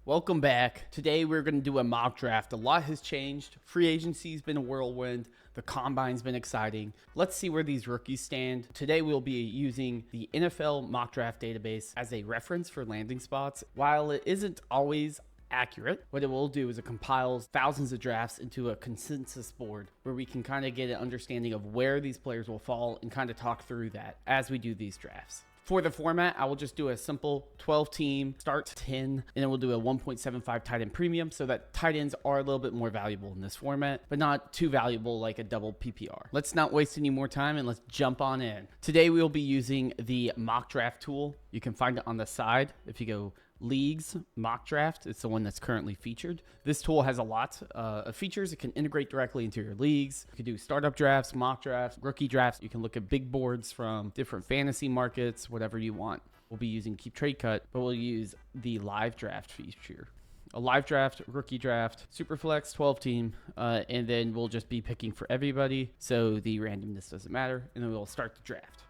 Welcome back. Today we're going to do a mock draft. A lot has changed. Free agency's been a whirlwind. The combine's been exciting. Let's see where these rookies stand. Today we'll be using the NFL mock draft database as a reference for landing spots. While it isn't always accurate, what it will do is it compiles thousands of drafts into a consensus board where we can kind of get an understanding of where these players will fall and kind of talk through that as we do these drafts. For the format, I will just do a simple 12-team start 10, and then we'll do a 1.75 tight end premium so that tight ends are a little bit more valuable in this format, but not too valuable like a double PPR. Let's not waste any more time and let's jump on in. Today, we will be using the mock draft tool. You can find it on the side. If you go Leagues Mock Draft, it's the one that's currently featured. This tool has a lot of features. It can integrate directly into your leagues. You can do startup drafts, mock drafts, rookie drafts. You can look at big boards from different fantasy markets, whatever you want. We'll be using KeepTradeCut, but we'll use the live draft feature. A live draft, rookie draft, Superflex, 12-team, and then we'll just be picking for everybody, so the randomness doesn't matter, and then we'll start the draft.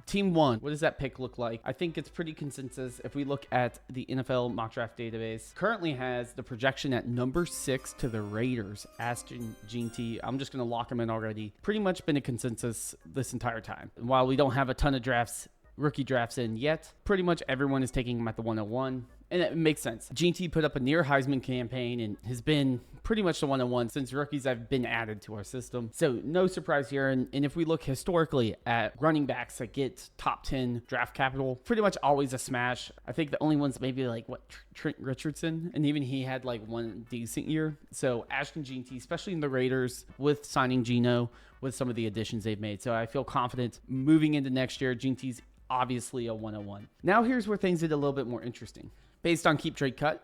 Team 1, what does that pick look like? I think it's pretty consensus. If we look at the NFL mock draft database, currently has the projection at number 6 to the Raiders, Aston Gene. I'm just going to lock him in already. Pretty much been a consensus this entire time. And while we don't have a ton of rookie drafts in yet, pretty much everyone is taking him at the 101. And it makes sense. Gene put up a near Heisman campaign and has been pretty much the 101 since rookies have been added to our system. So no surprise here. And if we look historically at running backs that get top 10 draft capital, pretty much always a smash. I think the only ones maybe like Trent Richardson, and even he had like one decent year. So Ashton Gene, especially in the Raiders with signing Geno, with some of the additions they've made. So I feel confident moving into next year. Gene's obviously a 101. Now here's where things get a little bit more interesting. Based on KeepTradeCut,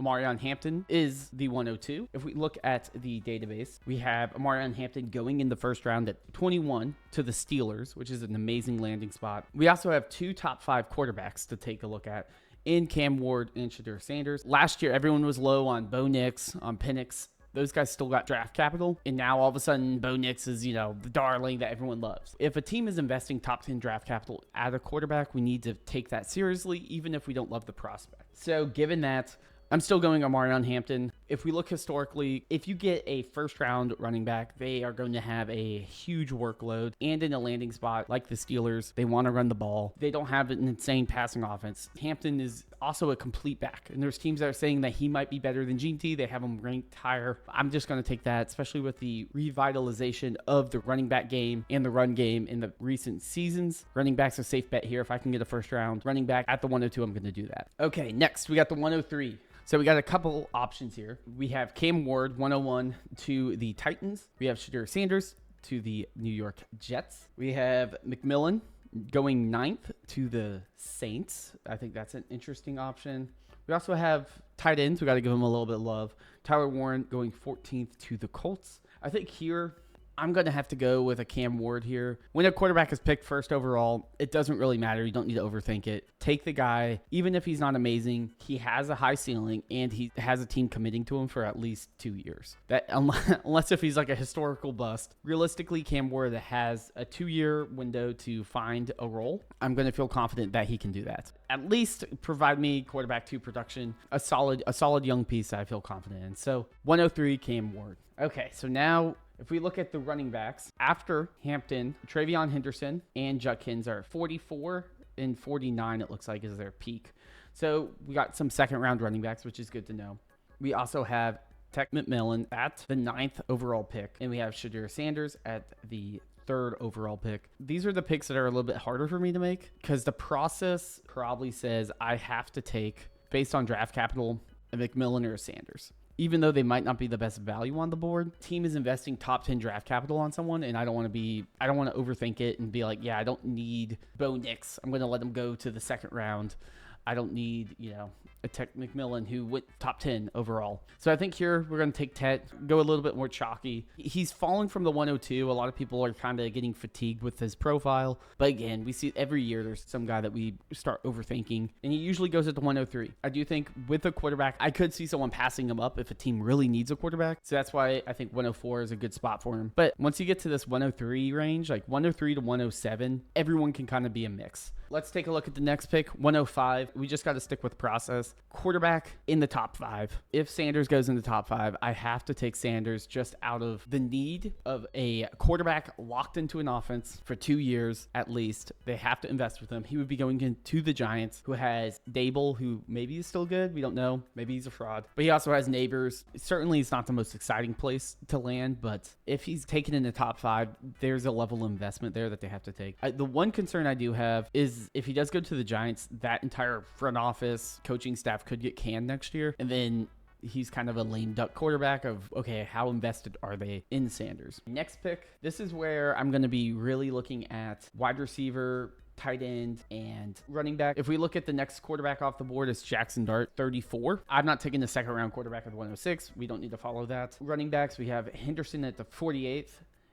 Omarion Hampton is the 102. If we look at the database, we have Omarion Hampton going in the first round at 21 to the Steelers, which is an amazing landing spot. We also have 2 top 5 quarterbacks to take a look at in Cam Ward and Shedeur Sanders. Last year, everyone was low on Bo Nix, on Penix. Those guys still got draft capital, and now all of a sudden, Bo Nix is, the darling that everyone loves. If a team is investing top 10 draft capital at a quarterback, we need to take that seriously, even if we don't love the prospect. So given that, I'm still going Omarion Hampton. If we look historically, if you get a first-round running back, they are going to have a huge workload. And in a landing spot like the Steelers, they want to run the ball. They don't have an insane passing offense. Hampton is also a complete back. And there's teams that are saying that he might be better than Gene. They have him ranked higher. I'm just going to take that, especially with the revitalization of the running back game and the run game in the recent seasons. Running back's a safe bet here. If I can get a first-round running back at the 102, I'm going to do that. Okay, next, we got the 103. So we got a couple options here. We have Cam Ward, 101 to the Titans. We have Shedeur Sanders to the New York Jets. We have McMillan going 9th to the Saints. I think that's an interesting option. We also have tight ends. We got to give them a little bit of love. Tyler Warren going 14th to the Colts. I think here, I'm going to have to go with a Cam Ward here. When a quarterback is picked first overall, it doesn't really matter. You don't need to overthink it. Take the guy. Even if he's not amazing, he has a high ceiling, and he has a team committing to him for at least 2 years. That unless if he's like a historical bust. Realistically, Cam Ward has a 2-year window to find a role. I'm going to feel confident that he can do that. At least provide me quarterback 2 production, a solid young piece that I feel confident in. So 103, Cam Ward. Okay, so now if we look at the running backs, after Hampton, Travion Henderson and Judkins are 44 and 49, it looks like, is their peak. So we got some second-round running backs, which is good to know. We also have Tech McMillan at the 9th overall pick, and we have Shedeur Sanders at the 3rd overall pick. These are the picks that are a little bit harder for me to make because the process probably says I have to take, based on draft capital, a McMillan or a Sanders. Even though they might not be the best value on the board, team is investing top 10 draft capital on someone, and I don't want to overthink it and be like, yeah, I don't need Bo Nix. I'm going to let him go to the 2nd round. I don't need, a Tech McMillan who went top 10 overall. So I think here we're going to take Tet, go a little bit more chalky. He's falling from the 102. A lot of people are kind of getting fatigued with his profile. But again, we see every year there's some guy that we start overthinking, and he usually goes at the 103. I do think with a quarterback, I could see someone passing him up if a team really needs a quarterback. So that's why I think 104 is a good spot for him. But once you get to this 103 range, like 103 to 107, everyone can kind of be a mix. Let's take a look at the next pick, 105. We just got to stick with process. Quarterback in the top 5. If Sanders goes in the top 5, I have to take Sanders just out of the need of a quarterback locked into an offense for 2 years at least. They have to invest with him. He would be going into the Giants, who has Dable, who maybe is still good. We don't know. Maybe he's a fraud. But he also has Neighbors. Certainly, it's not the most exciting place to land, but if he's taken in the top 5, there's a level of investment there that they have to take. The one concern I do have is if he does go to the Giants, that entire front office coaching staff could get canned next year. And then he's kind of a lame duck quarterback of, okay, how invested are they in Sanders? Next pick, this is where I'm going to be really looking at wide receiver, tight end, and running back. If we look at the next quarterback off the board, it's Jackson Dart, 34. I'm not taking the second round quarterback at 106. We don't need to follow that. Running backs, we have Henderson at the 48th,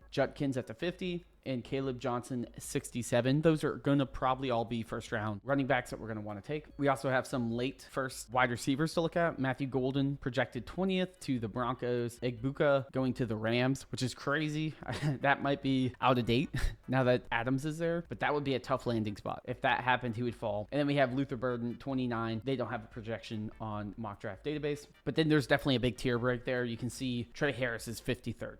Judkins at the 50, and Caleb Johnson 67. Those are going to probably all be first round running backs that we're going to want to take. We also have some late first wide receivers to look at. Matthew Golden projected 20th to the Broncos. Egbuka going to the Rams, which is crazy. That might be out of date now that Adams is there, but that would be a tough landing spot. If that happened, he would fall. And then we have Luther Burden, 29. They don't have a projection on mock draft database, but then there's definitely a big tier break there. You can see Trey Harris is 53rd.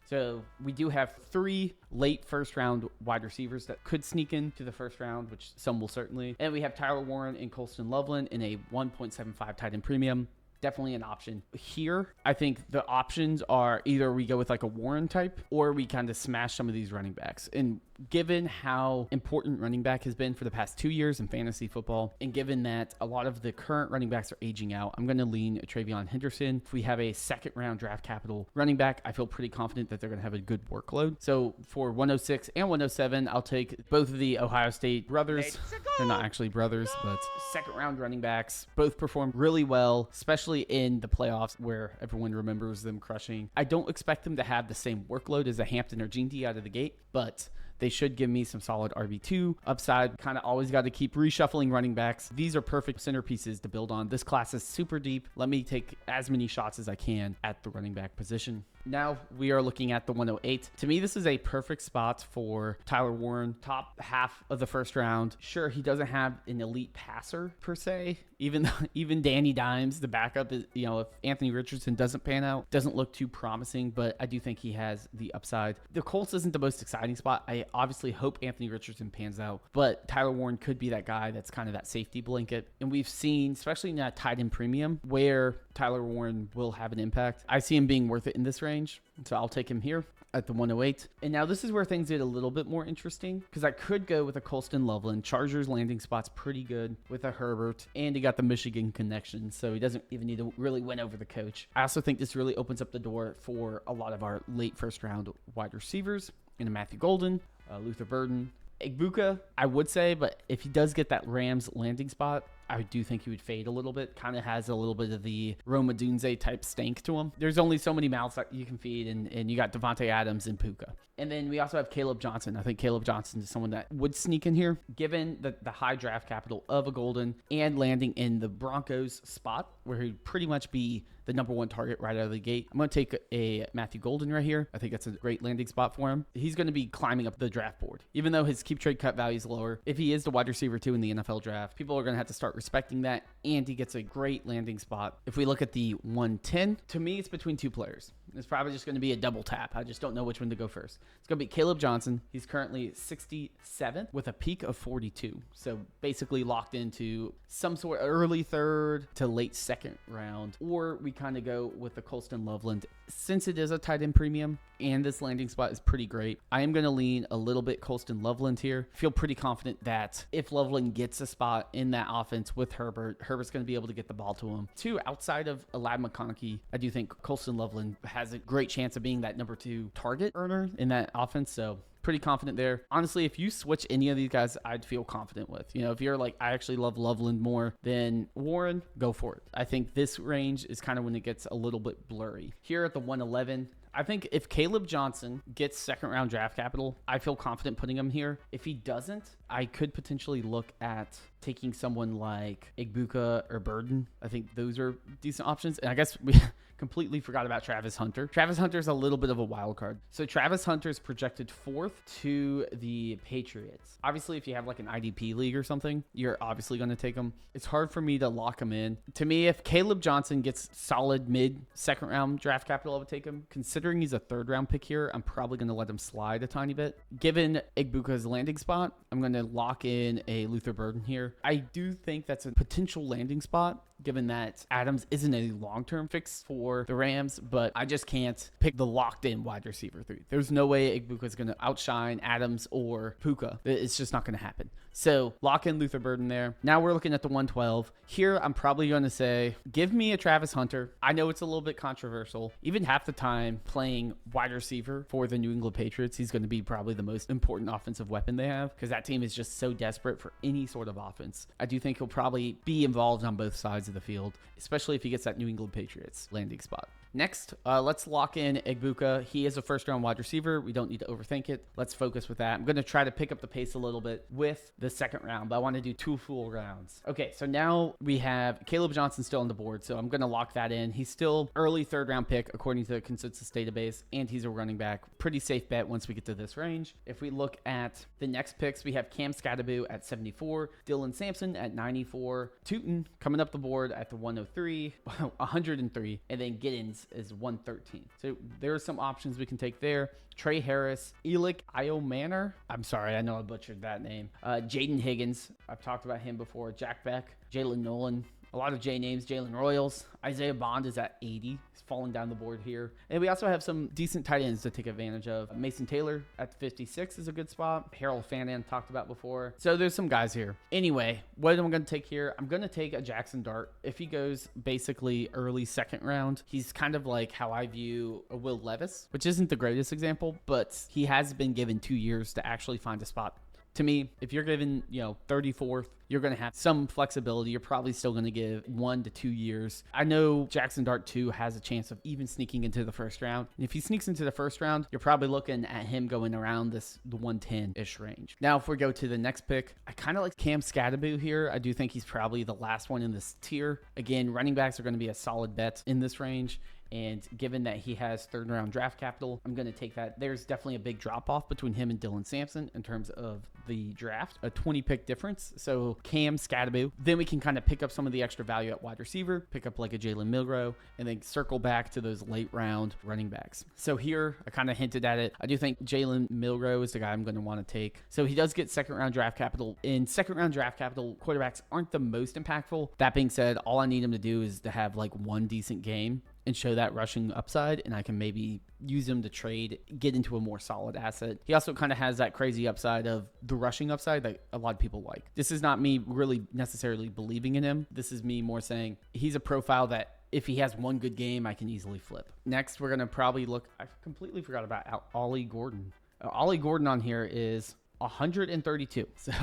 So we do have 3 late first round wide receivers that could sneak into the first round, which some will certainly. And we have Tyler Warren and Colston Loveland in a 1.75 tight end premium. Definitely an option. Here, I think the options are either we go with like a Warren type or we kind of smash some of these running backs. And given how important running back has been for the past 2 years in fantasy football, and given that a lot of the current running backs are aging out, I'm going to lean Travion Henderson. If we have a second round draft capital running back, I feel pretty confident that they're going to have a good workload. So for 106 and 107, I'll take both of the Ohio State brothers. They're not actually brothers, but second round running backs. Both performed really well, especially in the playoffs where everyone remembers them crushing. I don't expect them to have the same workload as a Hampton or Gene D out of the gate, but they should give me some solid RB2 upside. Kind of always got to keep reshuffling running backs. These are perfect centerpieces to build on. This class is super deep. Let me take as many shots as I can at the running back position. Now we are looking at the 108. To me, this is a perfect spot for Tyler Warren, top half of the first round. Sure, he doesn't have an elite passer per se. Even Danny Dimes, the backup, is, if Anthony Richardson doesn't pan out, doesn't look too promising, but I do think he has the upside. The Colts isn't the most exciting spot. I obviously hope Anthony Richardson pans out, but Tyler Warren could be that guy that's kind of that safety blanket. And we've seen, especially in that tight end premium, where Tyler Warren will have an impact. I see him being worth it in this range, so I'll take him here at the 108. And now this is where things get a little bit more interesting, because I could go with a Colston Loveland. Chargers landing spot's pretty good with a Herbert, and he got the Michigan connection, so he doesn't even need to really win over the coach. I also think this really opens up the door for a lot of our late first round wide receivers in a Matthew Golden, Luther Burden, Egbuka, I would say, but if he does get that Rams landing spot, I do think he would fade a little bit. Kind of has a little bit of the Roma Dunze type stank to him. There's only so many mouths that you can feed, and you got Devontae Adams and Puka. And then we also have Caleb Johnson. I think Caleb Johnson is someone that would sneak in here, given the high draft capital of a Golden and landing in the Broncos spot, where he'd pretty much be the number 1 target right out of the gate. I'm going to take a Matthew Golden right here. I think that's a great landing spot for him. He's going to be climbing up the draft board. Even though his keep trade cut value is lower, if he is the wide receiver 2 in the NFL draft, people are going to have to start respecting that, and he gets a great landing spot. If we look at the 110, to me, it's between 2 players. It's probably just going to be a double tap. I just don't know which one to go first. It's going to be Caleb Johnson. He's currently 67th with a peak of 42. So basically locked into some sort of early third to late second round. Or we kind of go with the Colston Loveland. Since it is a tight end premium and this landing spot is pretty great, I am going to lean a little bit Colston Loveland here. Feel pretty confident that if Loveland gets a spot in that offense with Herbert, Herbert's going to be able to get the ball to him. 2, outside of Ladd McConkey, I do think Colston Loveland has a great chance of being that number 2 target earner in that offense. So pretty confident there. Honestly, if you switch any of these guys, I'd feel confident with. If you're like, I actually love Loveland more than Warren, go for it. I think this range is kind of when it gets a little bit blurry. Here at the 111, I think if Caleb Johnson gets second round draft capital, I feel confident putting him here. If he doesn't, I could potentially look at taking someone like Egbuka or Burden. I think those are decent options. And I guess we completely forgot about Travis Hunter. Travis Hunter is a little bit of a wild card. So Travis Hunter is projected 4th to the Patriots. Obviously, if you have like an IDP league or something, you're obviously going to take him. It's hard for me to lock him in. To me, if Caleb Johnson gets solid mid second round draft capital, I would take him. Considering he's a 3rd round pick here, I'm probably going to let him slide a tiny bit. Given Igbuka's landing spot, I'm going to lock in a Luther Burden here. I do think that's a potential landing spot, given that Adams isn't a long-term fix for the Rams, but I just can't pick the locked-in wide receiver 3. There's no way Igbuka is going to outshine Adams or Puka. It's just not going to happen. So lock in Luther Burden there. Now we're looking at the 112. Here, I'm probably going to say, give me a Travis Hunter. I know it's a little bit controversial. Even half the time playing wide receiver for the New England Patriots, he's going to be probably the most important offensive weapon they have, because that team is just so desperate for any sort of offense. I do think he'll probably be involved on both sides of the field, especially if he gets that New England Patriots landing spot. Next, let's lock in Igbuka. He is a 1st round wide receiver. We don't need to overthink it. Let's focus with that. I'm going to try to pick up the pace a little bit with the 2nd round, but I want to do 2 full rounds. Okay, so now we have Caleb Johnson still on the board, so I'm going to lock that in. He's still early 3rd round pick according to the consensus database, and he's a running back. Pretty safe bet once we get to this range. If we look at the next picks, we have Cam Scatterbu at 74, Dylan Sampson at 94, Tootin coming up the board at the 103, 103, and then Giddens is 113. So there are some options we can take there. Trey Harris, Elick Iomanor. I'm sorry, I know I butchered that name. Jaden Higgins. I've talked about him before. Jack Beck, Jalen Nolan. A lot of J names. Jalen Royals. Isaiah Bond is at 80. He's falling down the board here. And we also have some decent tight ends to take advantage of. Mason Taylor at 56 is a good spot. Harold Fannin talked about before. So there's some guys here. Anyway, what am I going to take here? I'm going to take a Jackson Dart. If he goes basically early 2nd round, he's kind of like how I view a Will Levis, which isn't the greatest example, but he has been given 2 years to actually find a spot. To me, if you're given, 34th, you're going to have some flexibility. You're probably still going to give 1 to 2 years. I know Jackson Dart 2 has a chance of even sneaking into the 1st round. And if he sneaks into the 1st round, you're probably looking at him going around the 110-ish range. Now, if we go to the next pick, I kind of like Cam Scatterbu here. I do think he's probably the last one in this tier. Again, running backs are going to be a solid bet in this range. And given that he has 3rd round draft capital, I'm going to take that. There's definitely a big drop off between him and Dylan Sampson in terms of the draft, a 20 pick difference. So Cam Scatterbu, then we can kind of pick up some of the extra value at wide receiver, pick up like a Jalen Milroe, and then circle back to those late round running backs. So here I kind of hinted at it. I do think Jalen Milroe is the guy I'm going to want to take. So he does get 2nd round draft capital. In 2nd round draft capital, quarterbacks aren't the most impactful. That being said, all I need him to do is to have like one decent game and show that rushing upside, and I can maybe use him to trade, get into a more solid asset. He also kind of has that crazy upside of the rushing upside that a lot of people like. This is not me really necessarily believing in him. This is me more saying he's a profile that if he has one good game, I can easily flip. Next, we're going to probably look, I completely forgot about Ollie Gordon. Ollie Gordon on here is 132. So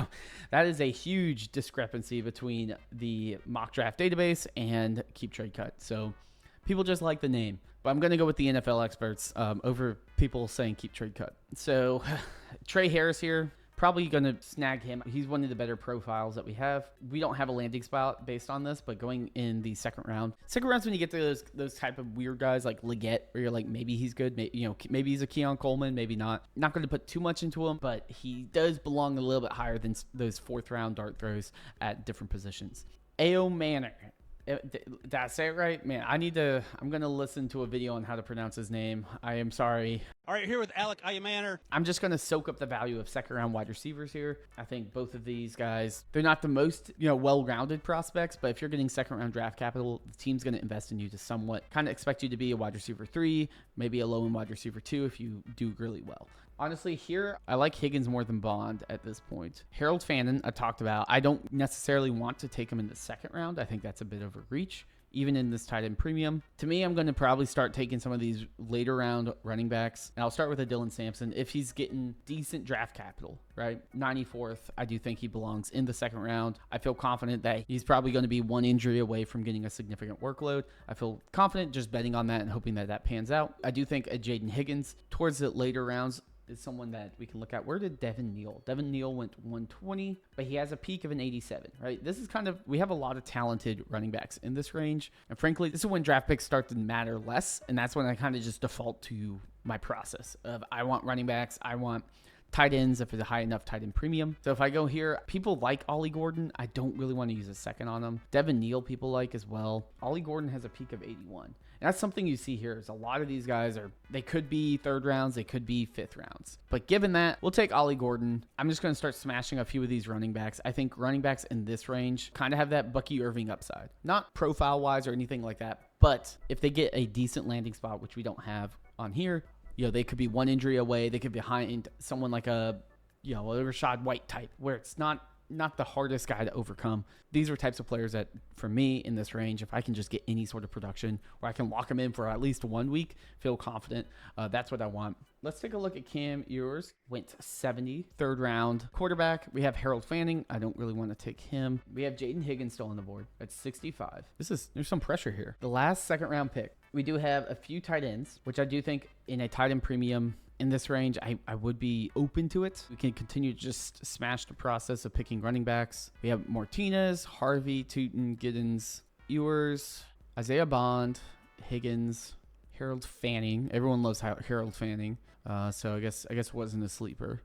that is a huge discrepancy between the mock draft database and KeepTradeCut. So people just like the name, but I'm going to go with the NFL experts over people saying KeepTradeCut. So Trey Harris here, probably going to snag him. He's one of the better profiles that we have. We don't have a landing spot based on this, but going in the 2nd round. 2nd round's when you get to those type of weird guys like Leggett, where you're like, maybe he's good. Maybe he's a Keon Coleman, maybe not. Not going to put too much into him, but he does belong a little bit higher than those 4th round dart throws at different positions. A.O. Manor. Did I say it right? Man, I'm going to listen to a video on how to pronounce his name. I am sorry. All right, here with Alec Iomanor. I'm just going to soak up the value of 2nd round wide receivers here. I think both of these guys, they're not the most, well-rounded prospects, but if you're getting 2nd round draft capital, the team's going to invest in you to somewhat kind of expect you to be a wide receiver 3, maybe a low-end wide receiver 2 if you do really well. Honestly, here, I like Higgins more than Bond at this point. Harold Fannin, I talked about. I don't necessarily want to take him in the 2nd round. I think that's a bit of a reach, even in this tight end premium. To me, I'm going to probably start taking some of these later round running backs. And I'll start with a Dylan Sampson. If he's getting decent draft capital, right? 94th, I do think he belongs in the 2nd round. I feel confident that he's probably going to be one injury away from getting a significant workload. I feel confident just betting on that and hoping that that pans out. I do think a Jaden Higgins towards the later rounds, is someone that we can look at. Where did Devin Neal? Devin Neal went 120, but he has a peak of an 87, right? This is kind of, we have a lot of talented running backs in this range. And frankly, this is when draft picks start to matter less. And that's when I kind of just default to my process of I want running backs. I want tight ends if it's a high enough tight end premium. So if I go here, people like Ollie Gordon. I don't really want to use a second on him. Devin Neal people like as well. Ollie Gordon has a peak of 81. And that's something you see here is a lot of these guys they could be third rounds, they could be fifth rounds. But given that, we'll take Ollie Gordon. I'm just going to start smashing a few of these running backs. I think running backs in this range kind of have that Bucky Irving upside. Not profile-wise or anything like that, but if they get a decent landing spot, which we don't have on here, they could be one injury away. They could be behind someone like a Rashad White type, where it's not the hardest guy to overcome. These are types of players that, for me, in this range, if I can just get any sort of production where I can lock them in for at least 1 week, feel confident, that's what I want. Let's take a look at Cam Ewers. Went 70, third round. Quarterback, we have Harold Fanning. I don't really want to take him. We have Jaden Higgins still on the board at 65. There's some pressure here. The last second round pick. We do have a few tight ends, which I do think in a tight end premium in this range, I would be open to it. We can continue to just smash the process of picking running backs. We have Martinez, Harvey, Tootin, Giddens, Ewers, Isaiah Bond, Higgins, Harold Fanning. Everyone loves Harold Fanning. So I guess it wasn't a sleeper.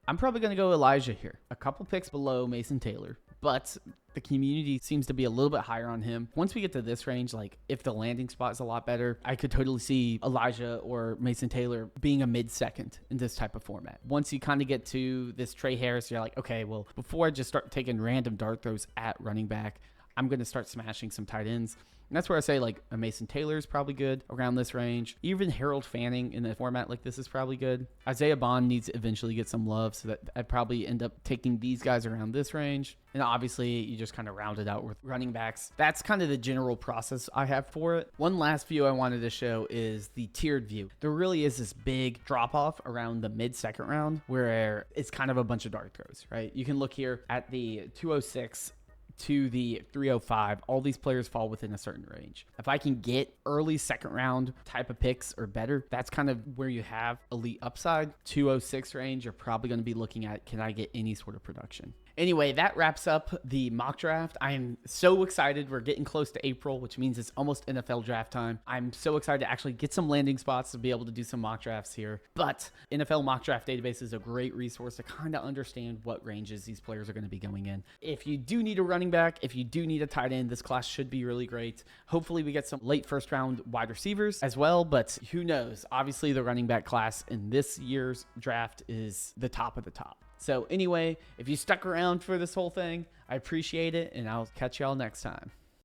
I'm probably going to go Elijah here. A couple picks below Mason Taylor, but the community seems to be a little bit higher on him. Once we get to this range, like if the landing spot is a lot better, I could totally see Elijah or Mason Taylor being a mid-second in this type of format. Once you kind of get to this Trey Harris, you're like, okay, well, before I just start taking random dart throws at running back, I'm going to start smashing some tight ends. And that's where I say like a Mason Taylor is probably good around this range. Even Harold Fanning in a format like this is probably good. Isaiah Bond needs to eventually get some love, so that I'd probably end up taking these guys around this range. And obviously you just kind of round it out with running backs. That's kind of the general process I have for it. One last view I wanted to show is the tiered view. There really is this big drop off around the mid-second round where it's kind of a bunch of dart throws, right? You can look here at the 206 to the 305, all these players fall within a certain range. If I can get early second round type of picks or better, that's kind of where you have elite upside. 206 range, you're probably going to be looking at, can I get any sort of production? Anyway, that wraps up the mock draft. I am so excited. We're getting close to April, which means it's almost NFL draft time. I'm so excited to actually get some landing spots to be able to do some mock drafts here. But NFL Mock Draft Database is a great resource to kind of understand what ranges these players are going to be going in. If you do need a running back, if you do need a tight end, this class should be really great. Hopefully we get some late first round wide receivers as well, but who knows? Obviously the running back class in this year's draft is the top of the top. So anyway, if you stuck around for this whole thing, I appreciate it, and I'll catch y'all next time.